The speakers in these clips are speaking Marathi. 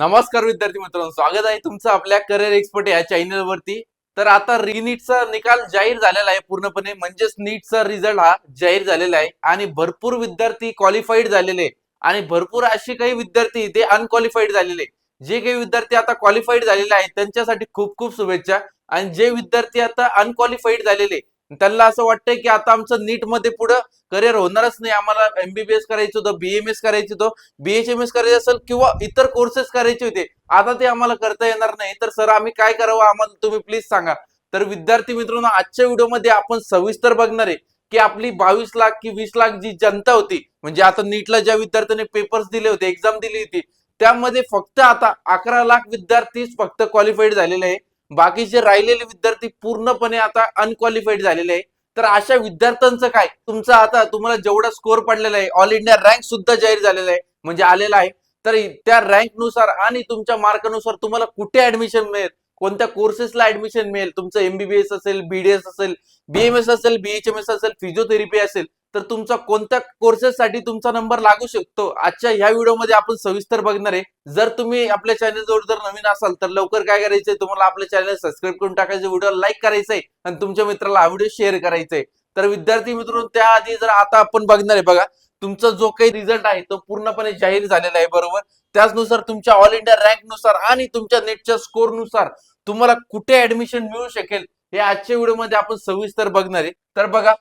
नमस्कार विद्यार्थी मित्रांनो, स्वागत आहे तुमचं आपल्या करिअर एक्सपर्ट या चॅनल वरती। तर आता नीटचा निकाल जाहीर झालेला आहे पूर्णपणे, म्हणजेच नीटचा रिझल्ट हा जाहीर झालेला आहे आणि भरपूर विद्यार्थी क्वालिफाईड झालेले आणि भरपूर असे काही विद्यार्थी ते अनक्वालिफाईड झालेले। जे काही विद्यार्थी आता क्वालिफाईड झालेले आहेत त्यांच्यासाठी खूप खूप शुभेच्छा। आणि जे विद्यार्थी आता अनक्वालिफाईड झालेले त्यांना असं वाटतंय की आता आमचं नीट मध्ये पुढे करिअर होणारच नाही, आम्हाला एमबीबीएस करायचं होतं, बीएमएस करायचं होतं, बीएचएमएस करायचे असेल किंवा इतर कोर्सेस करायचे होते, आता ते आम्हाला करता येणार नाही, तर सर आम्ही काय करावं, आम्हाला तुम्ही प्लीज सांगा। तर विद्यार्थी मित्रांनो, आजच्या व्हिडिओमध्ये आपण सविस्तर बघणार आहे की आपली 22 लाख की 20 लाख जी जनता होती, म्हणजे आता नीटला ज्या विद्यार्थ्यांनी पेपर्स दिले होते, एक्झाम दिली होती, त्यामध्ये फक्त आता 11 लाख विद्यार्थीच फक्त क्वालिफाईड झालेले आहे। बाकीचे राहिलेले विद्यार्थी पूर्णपणे आता अनक्वालिफाईड झालेले आहे। तर अशा विद्यार्थ्यांचं काय, तुमचा आता तुम्हाला जेवढा स्कोर पडलेला आहे, ऑल इंडिया रँक सुद्धा जाहीर झालेला आहे, म्हणजे आलेला आहे। तर त्या रँक नुसार आणि तुमच्या मार्कानुसार तुम्हाला कुठे ऍडमिशन मिळेल, कोणत्या कोर्सेसला ऍडमिशन मिळेल, तुमचं एमबीबीएस असेल, बीडीएस असेल, बीएमएस असेल, बीएचएमएस असेल, फिजिओथेरपी असेल, तर तुमचा कोणत्या कोर्सेससाठी तुमचा नंबर लागू शकतो, आजच्या ह्या व्हिडिओमध्ये आपण सविस्तर बघणार आहे। जर तुम्ही आपल्या चॅनलवर जर नवीन असाल तर लवकर काय करायचंय, तुम्हाला आपल्या चॅनल सबस्क्राईब करून टाकायचं, व्हिडिओ लाईक करायचंय आणि तुमच्या मित्राला हा व्हिडिओ शेअर करायचंय। तर विद्यार्थी मित्रांनो, त्याआधी जर आता आपण बघणार आहे, बघा तुमचा जो काही रिझल्ट आहे तो पूर्णपणे जाहीर झालेला आहे, बरोबर। त्याचनुसार तुमच्या ऑल इंडिया रँक नुसार आणि तुमच्या नेटच्या स्कोर नुसार तुम्हाला कुठे ऍडमिशन मिळू शकेल हे आजच्या व्हिडिओमध्ये आपण सविस्तर बघणार आहे। तर बघा,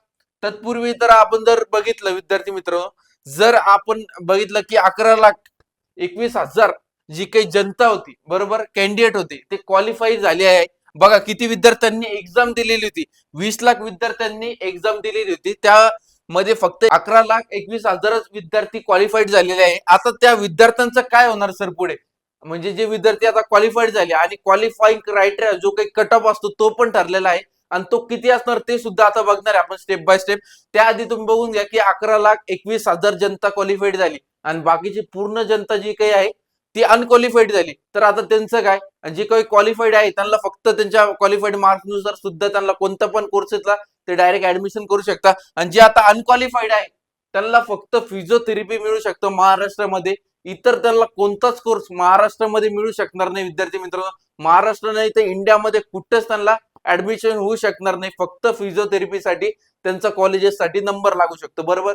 तत्पूर्वी तर आपण जर बघितलं विद्यार्थी मित्र, जर आपण बघितलं की 11,21,000 जी काही जनता होती, बरोबर, कॅन्डिडेट होते, ते क्वालिफाय झाले आहे। बघा किती विद्यार्थ्यांनी एक्झाम दिलेली होती, 20 लाख विद्यार्थ्यांनी एक्झाम दिलेली होती, त्यामध्ये फक्त 11,21,000 विद्यार्थी क्वालिफाईड झालेले आहे। आता त्या विद्यार्थ्यांचं काय होणार सर पुढे, म्हणजे जे विद्यार्थी आता क्वालिफाईड झाले आणि क्वालिफाईंग क्रायटेरिया जो काही कट ऑफ असतो तो पण ठरलेला आहे, आणि तो किती असणार ते सुद्धा आता बघणार आहे आपण स्टेप बाय स्टेप। त्याआधी तुम्ही बघून घ्या की 11,21,000 जनता क्वालिफाईड झाली आणि बाकीची पूर्ण जनता जी काही आहे ती अनक्वालिफाईड झाली। तर आता त्यांचं काय, जे काही क्वालिफाईड आहे त्यांना फक्त त्यांच्या क्वालिफाईड मार्क्स नुसार सुद्धा त्यांना कोणत्या पण कोर्सेसला ते डायरेक्ट ऍडमिशन करू शकता, आणि जे आता अनक्वालिफाईड आहे त्यांना फक्त फिजिओथेरपी मिळू शकतं महाराष्ट्रामध्ये, इतर त्यांना कोणताच कोर्स महाराष्ट्रामध्ये मिळू शकणार नाही। विद्यार्थी मित्रांनो, महाराष्ट्र नाही तर इंडियामध्ये कुठेच त्यांना ऍडमिशन होऊ शकणार नाही, फक्त फिजिओथेरपीसाठी त्यांचा कॉलेजेससाठी नंबर लागू शकतो, बरोबर।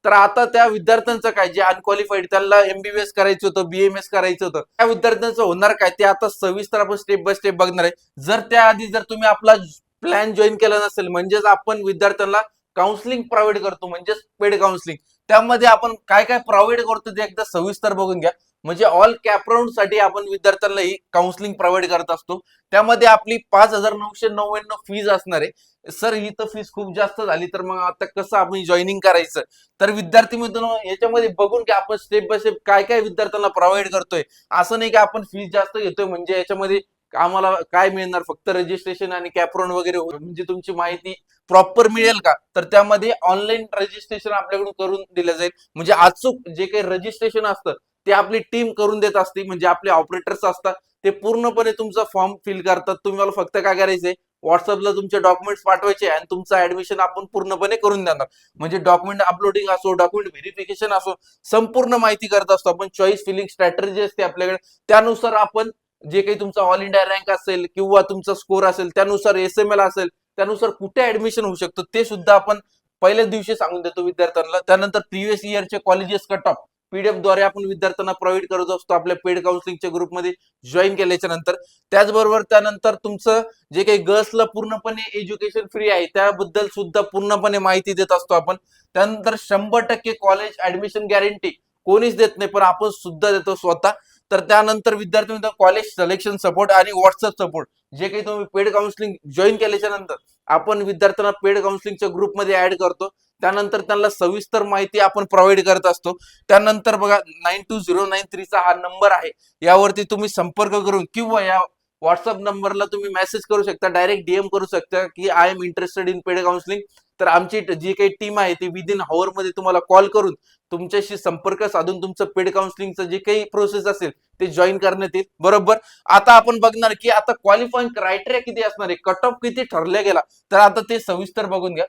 तर आता त्या विद्यार्थ्यांचं काय, जे अनक्वालिफाईड त्यांना एमबीबीएस करायचं होतं, बीएमएस करायचं होतं, त्या विद्यार्थ्यांचं होणार काय ते आता सविस्तर आपण स्टेप बाय स्टेप बघणार आहे। जर त्याआधी जर तुम्ही आपला प्लॅन जॉईन केला नसेल, म्हणजेच आपण विद्यार्थ्यांना काउन्सिलिंग प्रोव्हाइड करतो, म्हणजेच पेड काउन्सिलिंग, त्यामध्ये आपण काय काय प्रोव्हाइड करतो ते एकदा सविस्तर बघून घ्या। म्हणजे ऑल कॅपराऊंड साठी आपण विद्यार्थ्यांना ही काउन्सिलिंग प्रोव्हाइड करत असतो, त्यामध्ये आपली 5,999 फीज असणार आहे। सर ही तर फीस खूप जास्त झाली, तर मग आता कसं आपण जॉईनिंग करायचं, तर विद्यार्थी मित्रांनो याच्यामध्ये बघून की आपण स्टेप बाय स्टेप काय काय विद्यार्थ्यांना प्रोव्हाइड करतोय। असं नाही की आपण फीस जास्त घेतोय म्हणजे याच्यामध्ये आम्हाला काय मिळणार, फक्त रजिस्ट्रेशन आणि कॅपराऊंड वगैरे म्हणजे तुमची माहिती प्रॉपर मिळेल का, तर त्यामध्ये ऑनलाईन रजिस्ट्रेशन आपल्याकडून करून दिलं जाईल, म्हणजे अचूक जे काही रजिस्ट्रेशन असतं ते आपली टीम करून देत असते, म्हणजे आपले ऑपरेटर्स असतात, ते पूर्णपणे तुमचा फॉर्म फिल करतात। तुम्हाला फक्त काय करायचंय, व्हॉट्सअपला तुमचे डॉक्युमेंट्स पाठवायचे आणि तुमचं ऍडमिशन आपण पूर्णपणे करून देणार। म्हणजे डॉक्युमेंट अपलोडिंग असो, डॉक्युमेंट व्हेरिफिकेशन असो, संपूर्ण माहिती करत असतो आपण। चॉईस फिलिंग स्ट्रॅटेजी असते आपल्याकडे, त्यानुसार आपण जे काही तुमचा ऑल इंडिया रँक असेल किंवा तुमचा स्कोर असेल, त्यानुसार एसएमएल असेल, त्यानुसार कुठे ऍडमिशन होऊ शकतं ते सुद्धा आपण पहिल्याच दिवशी सांगून देतो विद्यार्थ्यांना। त्यानंतर प्रिव्हियस इयरचे कॉलेजेस कट ऑफ पीडीएफ द्वारे आपण विद्यार्थ्यांना प्रोव्हाइड करत असतो आपल्या पेड काउन्सिलिंगच्या ग्रुपमध्ये जॉईन केल्याच्या नंतर। त्याचबरोबर त्यानंतर तुमचं जे काही गर्ल्सला पूर्णपणे एज्युकेशन फ्री आहे त्याबद्दल सुद्धा पूर्णपणे माहिती देत असतो आपण। त्यानंतर 100% कॉलेज ऍडमिशन गॅरंटी कोणीच देत नाही, पण आपण सुद्धा देतो स्वतः। तर त्यानंतर विद्यार्थी कॉलेज सिलेक्शन सपोर्ट आणि व्हॉट्सअप सपोर्ट, जे काही तुम्ही पेड काउन्सिलिंग जॉईन केल्याच्या नंतर आपण विद्यार्थ्यांना पेड काउन्सिलिंगच्या ग्रुपमध्ये ऍड करतो, त्यानंतर त्यांना सविस्तर माहिती आपण प्रोव्हाइड करत असतो। त्यानंतर बघा 92093 चा हा नंबर आहे, यावरती तुम्ही संपर्क करून किंवा या व्हॉट्सअप नंबरला तुम्ही मेसेज करू शकता, डायरेक्ट डीएम करू शकता की I am interested in paid counselling. तर आमची जी काही टीम आहे ती विदिन हावर मध्ये तुम्हाला कॉल करून तुमच्याशी संपर्क साधून तुमचं पेड काउन्सिलिंगचं जे काही प्रोसेस असेल ते जॉईन करण्यात येईल, बरोबर। आता आपण बघणार की आता क्वालिफाईंग क्रायटेरिया किती असणार आहे, कट ऑफ किती ठरला गेला, तर आता ते सविस्तर बघून घ्या।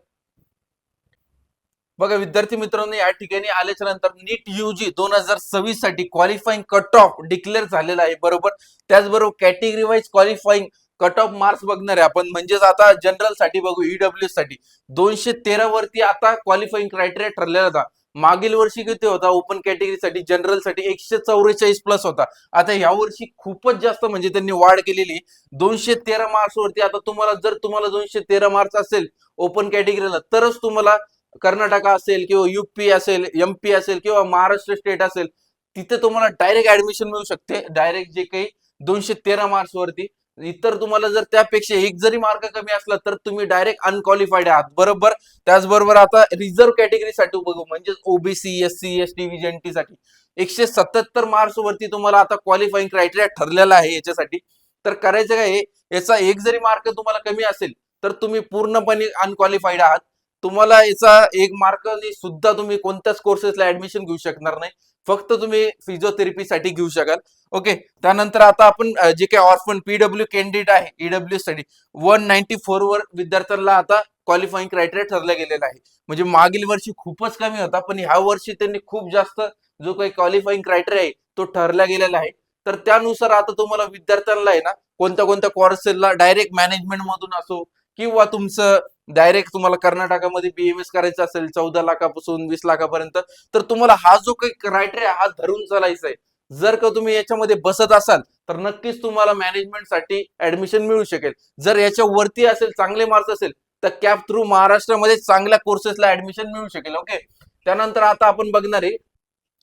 बघा विद्यार्थी मित्रांनो, या ठिकाणी आल्याच्या नंतर नीट यूजी 2026 साठी क्वालिफाईंग कट ऑफ डिक्लेअर झालेला आहे, बरोबर. त्याचबरोबर category wise qualifying cut off marks बघणार आहे आपण. म्हणजेच आता जनरल साठी बघू, ईडब्ल्यू साठी 213 वरती आता क्वालिफाईंग क्रायटेरिया ठरलेला होता. मागील वर्षी किती होता ओपन कॅटेगरी साठी, जनरल साठी 144 प्लस होता. आता या वर्षी खूपच जास्त म्हणजे त्यांनी वाढ केलेली, 213 मार्क्स वरती. आता तुम्हाला 213 मार्क्स असेल ओपन कॅटेगरीला, तरच तुम्हाला कर्नाटक असेल किंवा युपी असेल, एमपी असेल किंवा महाराष्ट्र स्टेट असेल, तिथे तुम्हाला डायरेक्ट ऍडमिशन मिळू शकते, डायरेक्ट जे काही 213 मार्क्स वरती. इतर तुम्हाला जर त्यापेक्षा एक जरी मार्क कमी असला तर तुम्ही डायरेक्ट अनक्वालिफाईड आहात, बरोबर. त्याचबरोबर आता रिझर्व्ह कॅटेगरीसाठी बघू, म्हणजे ओबीसी, एससी, एसटी, व्हीजेएनटी साठी 177 मार्क्स वरती तुम्हाला आता क्वालिफाईंग क्रायटेरिया ठरलेला आहे याच्यासाठी. तर करायचं काय, याचा एक जरी मार्क तुम्हाला कमी असेल तर तुम्ही पूर्णपणे अनक्वालिफाईड आहात. तुम्हाला याचा एक मार्कने सुद्धा तुम्ही कोणत्याच कोर्सेसला ऍडमिशन घेऊ शकणार नाही, फक्त तुम्ही फिजिओथेरपीसाठी घेऊ शकाल. ओके. त्यानंतर आता आपण जे काही ऑर्फन पीडब्ल्यू कॅन्डिडेट आहे ईडब्ल्यू साठी 194 वर विद्यार्थ्यांना आता क्वालिफाईंग क्रायटेरिया ठरला गेलेला आहे. म्हणजे मागील वर्षी खूपच कमी होता, पण ह्या वर्षी त्यांनी खूप जास्त जो काही क्वालिफाईंग क्रायटेरिया आहे तो ठरला गेलेला आहे. तर त्यानुसार आता तुम्हाला विद्यार्थ्यांना आहे ना, कोणत्या कोणत्या कोर्सेसला डायरेक्ट मॅनेजमेंट मधून असो किंवा तुमचं डायरेक्ट तुम्हाला कर्नाटकामध्ये बीएमएस करायचं असेल 14 लाखापासून 20 लाखापर्यंत, तर तुम्हाला हा जो काही क्रायटेरिया हा धरून चालायचा आहे. जर का तुम्ही याच्यामध्ये बसत असाल तर नक्कीच तुम्हाला मॅनेजमेंट साठी ऍडमिशन मिळू शकेल. जर याच्या वरती असेल, चांगले मार्क्स असेल, तर कॅप थ्रू महाराष्ट्रामध्ये चांगल्या कोर्सेसला ऍडमिशन मिळू शकेल. ओके. त्यानंतर आता आपण बघणार आहे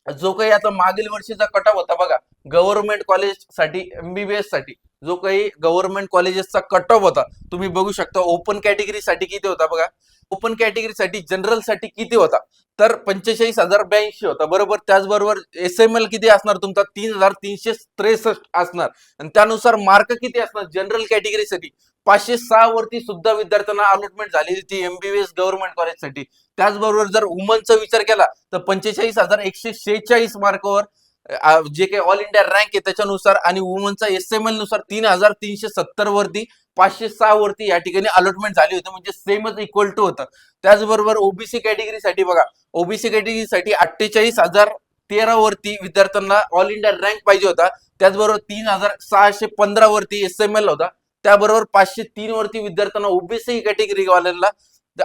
जो काही आता मागील वर्षीचा कट ऑफ होता बघा, गव्हर्नमेंट कॉलेज साठी, एमबीबीएस साठी जो काही गव्हर्नमेंट कॉलेजेसचा कट ऑफ होता, तुम्ही बघू शकता. ओपन कॅटेगरी साठी किती होता बघा, ओपन कॅटेगरी साठी जनरल साठी किती होता, तर 45,082 होता, बरोबर. त्याचबरोबर एसएमएल किती असणार तुमचा, 3,363 असणार. आणि त्यानुसार मार्क किती असणार जनरल कॅटेगरीसाठी, 506 वरती सुद्धा विद्यार्थ्यांना अलॉटमेंट झालेली ती एमबीबीएस गव्हर्नमेंट कॉलेजसाठी. त्याचबरोबर जर वुमनचा विचार केला तर 45,146 मार्कवर जे काही ऑल इंडिया रँक आहे त्याच्यानुसार आणि वुमनचा एसएमएल नुसार 3,370 वरती 506 वरती या ठिकाणी अलॉटमेंट झाली होती, म्हणजे सेमच इक्वल टू होतं. त्याचबरोबर ओबीसी कॅटेगरीसाठी बघा, ओबीसी कॅटेगरीसाठी 48,013 वरती विद्यार्थ्यांना ऑल इंडिया रँक पाहिजे होता. त्याचबरोबर 3,615 वरती एसएमएल होता. त्याबरोबर 503 वरती विद्यार्थ्यांना ओबीसी कॅटेगरी वाल्यांना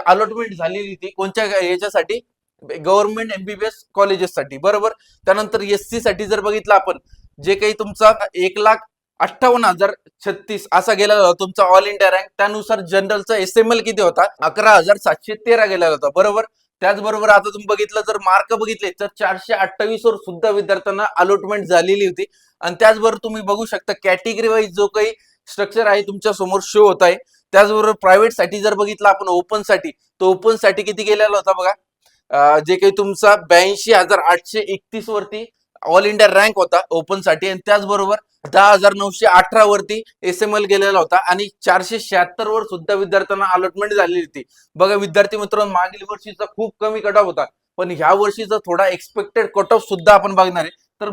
अलॉटमेंट झालेली होती. कोणत्या याच्यासाठी, गव्हर्नमेंट एमबीबीएस कॉलेजेससाठी, बरोबर. त्यानंतर एससी साठी जर बघितलं आपण, जे काही तुमचा 1,58,036 असा गेला होता तुमचा ऑल इंडिया रँक. त्यानुसार जनरलचा एसएमएल किती होता, 11,713 गेला होता, बरोबर. त्याचबरोबर आता तुम्ही बघितलं, जर मार्क बघितले तर 428 वर सुद्धा विद्यार्थ्यांना अलॉटमेंट झालेली होती. आणि त्याचबरोबर तुम्ही बघू शकता कॅटेगरी वाईज जो काही स्ट्रक्चर आहे तुमच्या समोर शो होत आहे. त्याचबरोबर प्रायव्हेट साठी जर बघितलं आपण, ओपन साठी, तो ओपन साठी किती गेलेला होता बघा, जे काही तुमचा 82,831 वरती ऑल इंडिया रँक होता ओपन साठी. आणि त्याचबरोबर 10,918 वरती एसएमएल गेलेला होता आणि 476 वर सुद्धा विद्यार्थ्यांना अलॉटमेंट झालेली होती. बघा विद्यार्थी मित्रांनो, मागील वर्षीचा खूप कमी कट ऑफ होता, पण ह्या वर्षीचा थोडा एक्सपेक्टेड कट ऑफ सुद्धा आपण बघणार आहे. तर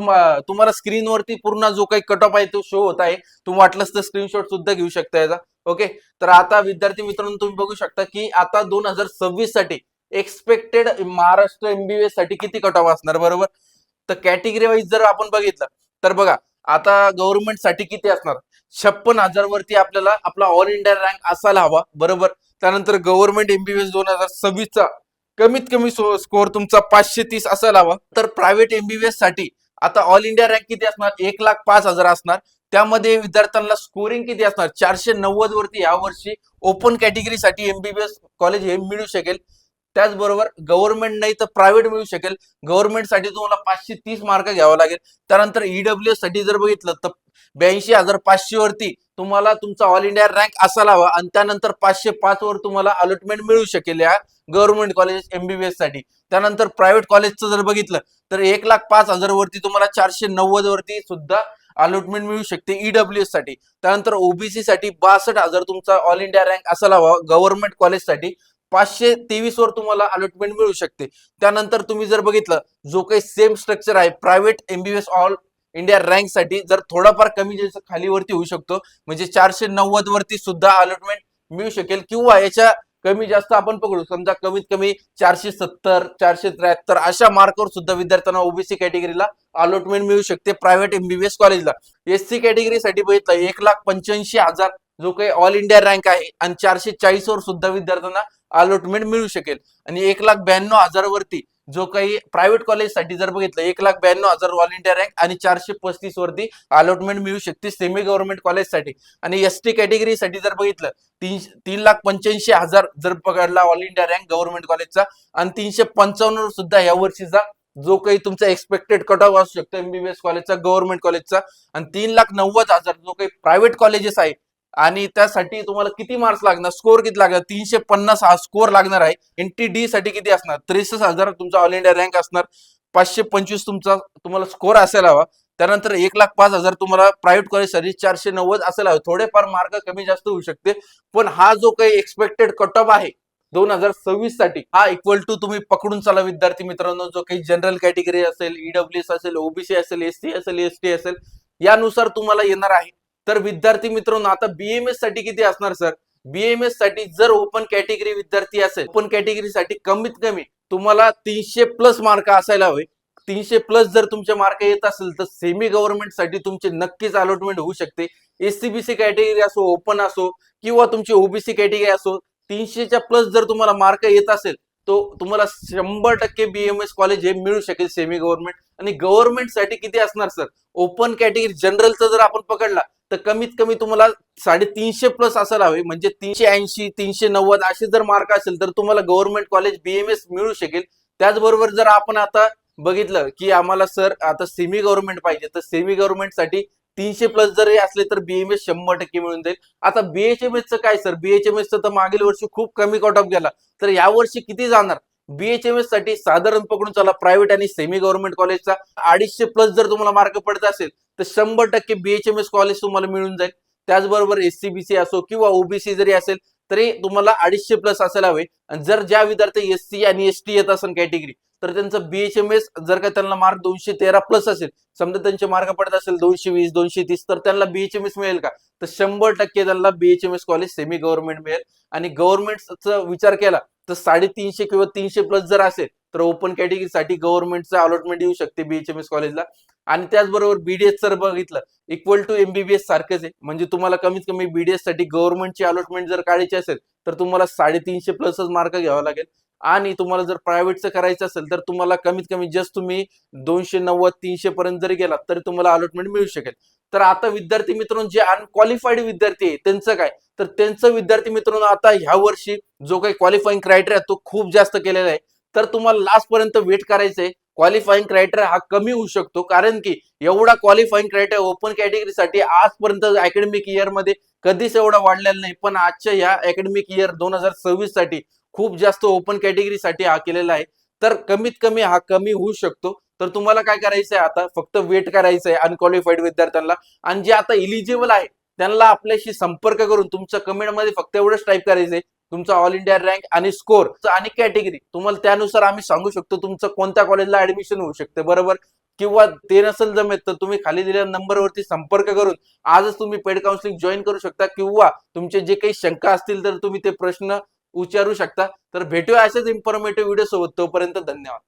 तुम्हाला स्क्रीनवरती पूर्ण जो काही कट ऑफ आहे तो शो होत आहे, तुम्ही वाटलंच तर स्क्रीनशॉट सुद्धा घेऊ शकता याचा. ओके. तर आता विद्यार्थी मित्रांनो तुम्ही बघू शकता की आता 2026 साठी एक्सपेक्टेड महाराष्ट्र एमबीबीएस साठी किती कट ऑफ असणार, बरोबर. तर कॅटेगरी वाईज जर आपण बघितलं तर बघा, आता गव्हर्नमेंट साठी किती असणार, 56,000 वरती आपल्याला आपला ऑल इंडिया रँक असायला हवा, बरोबर. त्यानंतर गव्हर्नमेंट एमबीबीएस 2026 चा कमीत कमी स्कोअर तुमचा 530 असायला हवा. तर प्रायव्हेट एमबीबीएस साठी आता ऑल इंडिया रँक किती असणार, 1,05,000 असणार. त्यामध्ये विद्यार्थ्यांना स्कोरिंग किती असणार, 490 वरती या वर्षी ओपन कॅटेगरीसाठी एमबीबीएस कॉलेज हे मिळू शकेल. त्याचबरोबर गव्हर्नमेंट नाही तर प्रायव्हेट मिळू शकेल. गव्हर्नमेंट साठी तुम्हाला 530 मार्क घ्यावा लागेल. त्यानंतर ईडब्ल्यूएस साठी जर बघितलं तर 82,500 वरती तुम्हाला तुमचा ऑल इंडिया रँक असायला हवा आणि त्यानंतर 505 वर तुम्हाला अलॉटमेंट मिळू शकेल या गव्हर्नमेंट कॉलेज एमबीबीएस साठी. त्यानंतर प्रायव्हेट कॉलेजचं जर बघितलं तर 1,05,000 वरती तुम्हाला 490 वरती सुद्धा अलॉटमेंट मिळू शकते ईडब्ल्यूएस साठी. त्यानंतर ओबीसी साठी 62,000 तुमचा ऑल इंडिया रँक असायला हवा गव्हर्नमेंट कॉलेजसाठी, 523 वर तुम्हाला अलॉटमेंट मिळू शकते. त्यानंतर तुम्ही जर बघितलं जो काही सेम स्ट्रक्चर आहे private MBBS all India rank साठी, जर थोडाफार कमी जास्त खालीवरती होऊ शकतो, म्हणजे 490 वरती सुद्धा अलॉटमेंट मिळू शकेल किंवा याच्या कमी जास्त आपण पकडू, समजा कमीत कमी 470 473 अशा मार्कवर सुद्धा विद्यार्थ्यांना ओबीसी कॅटेगरीला अलॉटमेंट मिळू शकते प्रायव्हेट एमबीबीएस कॉलेजला. एससी कॅटेगरीसाठी बघितलं 1,85,000 जो काही ऑल इंडिया रँक आहे आणि 440 वर सुद्धा विद्यार्थ्यांना अलॉटमेंट मिळू शकेल. आणि 1,92,000 वरती जो काही प्रायव्हेट कॉलेजसाठी जर बघितलं 1,92,000 ऑल इंडिया रँक आणि 435 वरती अलॉटमेंट मिळू शकते सेमी गव्हर्नमेंट कॉलेजसाठी. आणि एसटी कॅटेगरीसाठी जर बघितलं 3,85,000 जर पकडला ऑल इंडिया रँक गव्हर्नमेंट कॉलेजचा आणि 355 वर सुद्धा या वर्षीचा जो काही तुमचा एक्सपेक्टेड कट ऑफ असू शकतो एमबीबीएस कॉलेजचा गव्हर्नमेंट कॉलेजचा. आणि 3,90,000 जो काही प्रायव्हेट कॉलेजेस आहे आणि त्यासाठी तुम्हाला किती मार्क्स लागणार, स्कोर किती लागणार, 350 हा स्कोर लागणार आहे. एनटीडी साठी किती असणार, 63,000 तुमचा ऑल इंडिया रँक असणार, 525 तुम्हाला स्कोर असायला हवा. त्यानंतर 1,05,000 तुम्हाला प्रायव्हेट कॉलेजसाठी 490 असायला हवं. थोडेफार मार्क कमी जास्त होऊ शकते, पण हा जो काही एक्सपेक्टेड कट ऑफ आहे 2026 साठी हा इक्वल टू तुम्ही पकडून चला विद्यार्थी मित्रांनो. जो काही जनरल कॅटेगरी असेल, ईडब्ल्यूएस असेल, ओबीसी असेल, एससी असेल, एसटी असेल, यानुसार तुम्हाला येणार आहे. तर विद्यार्थी मित्रांनो आता बीएमएस साठी किती असणार सर, बीएमएस साठी जर ओपन कॅटेगरी विद्यार्थी असेल, ओपन कॅटेगरीसाठी कमीत कमी तुम्हाला 300 प्लस मार्क असायला हवे. 300 प्लस जर तुमचे मार्क येत असेल तर सेमी गव्हर्नमेंट साठी तुमचे नक्कीच अलॉटमेंट होऊ शकते. एससीबीसी कॅटेगरी असो, ओपन असो किंवा तुमची ओबीसी कॅटेगरी असो, 300च्या प्लस जर तुम्हाला मार्क येत असेल तो तुम्हाला 100% बीएमएस कॉलेज हे मिळू शकेल सेमी गव्हर्नमेंट. आणि गव्हर्नमेंट साठी किती असणार सर, ओपन कॅटेगरी जनरलचा जर आपण पकडला तर कमीत कमी तुम्हाला 350 प्लस असायला हवे. म्हणजे 380 390 असे जर मार्क असेल तर तुम्हाला गव्हर्नमेंट कॉलेज बीएमएस मिळू शकेल. त्याचबरोबर जर आपण आता बघितलं की आम्हाला सर आता सेमी गव्हर्नमेंट पाहिजे, तर सेमी गव्हर्नमेंट साठी 300 प्लस जरी असले तर बीएमएस 100% मिळून जाईल. आता बीएचएमएसचं काय सर, बीएचएमएसचं तर मागील वर्षी खूप कमी कट ऑफ गेला, तर यावर्षी किती जाणार. बीएचएमएस साठी साधारण पकडून चला प्रायव्हेट आणि सेमी गव्हर्नमेंट कॉलेजचा 250 प्लस जर तुम्हाला मार्क पडत असेल तर 100% बीएचएमएस कॉलेज तुम्हाला मिळून जाईल. त्याचबरोबर एससीबीसी असो किंवा ओबीसी जरी असेल तरी तुम्हाला 250 प्लस असायला हवे. आणि जर ज्या विद्यार्थी एससी आणि एसटी येत असेल कॅटेगरी तर त्यांचं बीएचएमएस जर का त्यांना मार्क 213 प्लस असेल, समजा त्यांचे मार्क पडत असेल 220 230, तर त्यांना बीएचएमएस मिळेल का, तर 100% त्यांना बीएचएमएस कॉलेज सेमी गव्हर्नमेंट मिळेल. आणि गव्हर्नमेंटचा विचार केला तर 350 किंवा 300 प्लस जर असेल तर ओपन कॅटेगरीसाठी गव्हर्नमेंटचं अलॉटमेंट येऊ शकते बीएचएमएस कॉलेजला. आणि त्याचबरोबर बीडीएस जर बघितलं इक्वल टू एमबीबीएस सारखंच आहे. म्हणजे तुम्हाला कमीत कमी बीडीएस साठी गव्हर्नमेंटची अलॉटमेंट जर काढायची असेल तर तुम्हाला 350 प्लसच मार्क घ्यावा लागेल. आणि तुम्हाला जर प्रायव्हेटचं करायचं असेल तर तुम्हाला कमीत कमी जस्ट तुम्ही 290-300 पर्यंत जरी गेलात तरी तुम्हाला अलॉटमेंट मिळू शकेल. तर आता विद्यार्थी मित्रांनो जे अनक्वालिफाईड विद्यार्थी आहे त्यांचं काय, तर त्यांचं विद्यार्थी मित्रांनो आता ह्या वर्षी जो काही क्वालिफाईंग क्रायटेरिया तो खूप जास्त केलेला आहे. तर तुम्हाला लास्ट पर्यंत वेट करायचंय. क्वालिफाईंग क्रायटेरिया हा कमी होऊ शकतो, कारण की एवढा क्वालिफाईंग क्रायटेरिया ओपन कॅटेगरीसाठी आजपर्यंत अकॅडमिक इयर मध्ये कधीच एवढा वाढलेला नाही. पण आजच्या या अकॅडमिक इयर 2026 साठी खूप जास्त ओपन कॅटेगरीसाठी हा केलेला आहे. तर कमीत कमी हा कमी होऊ शकतो. तर तुम्हाला काय करायचंय आता, फक्त वेट करायचंय अनक्वालिफाईड विद्यार्थ्यांना. आणि जे आता इलिजिबल आहे त्यांना आपल्याशी संपर्क करून तुमच्या कमेंटमध्ये फक्त एवढंच टाईप करायचंय तुमचा ऑल इंडिया रँक आणि स्कोर आणि कॅटेगरी. तुम्हाला त्यानुसार आम्ही सांगू शकतो तुमचं कोणत्या कॉलेजला ऍडमिशन होऊ शकते, बरोबर. किंवा ते नसेल जमेत तर तुम्ही खाली दिलेल्या नंबरवरती संपर्क करून आजच तुम्ही पेड काउन्सिलिंग जॉईन करू शकता. किंवा तुमचे जे काही शंका असतील तर तुम्ही ते प्रश्न विचारू शकता. तर भेटूया अशाच इन्फॉर्मेटिव्ह व्हिडिओ सोबत. तोपर्यंत धन्यवाद.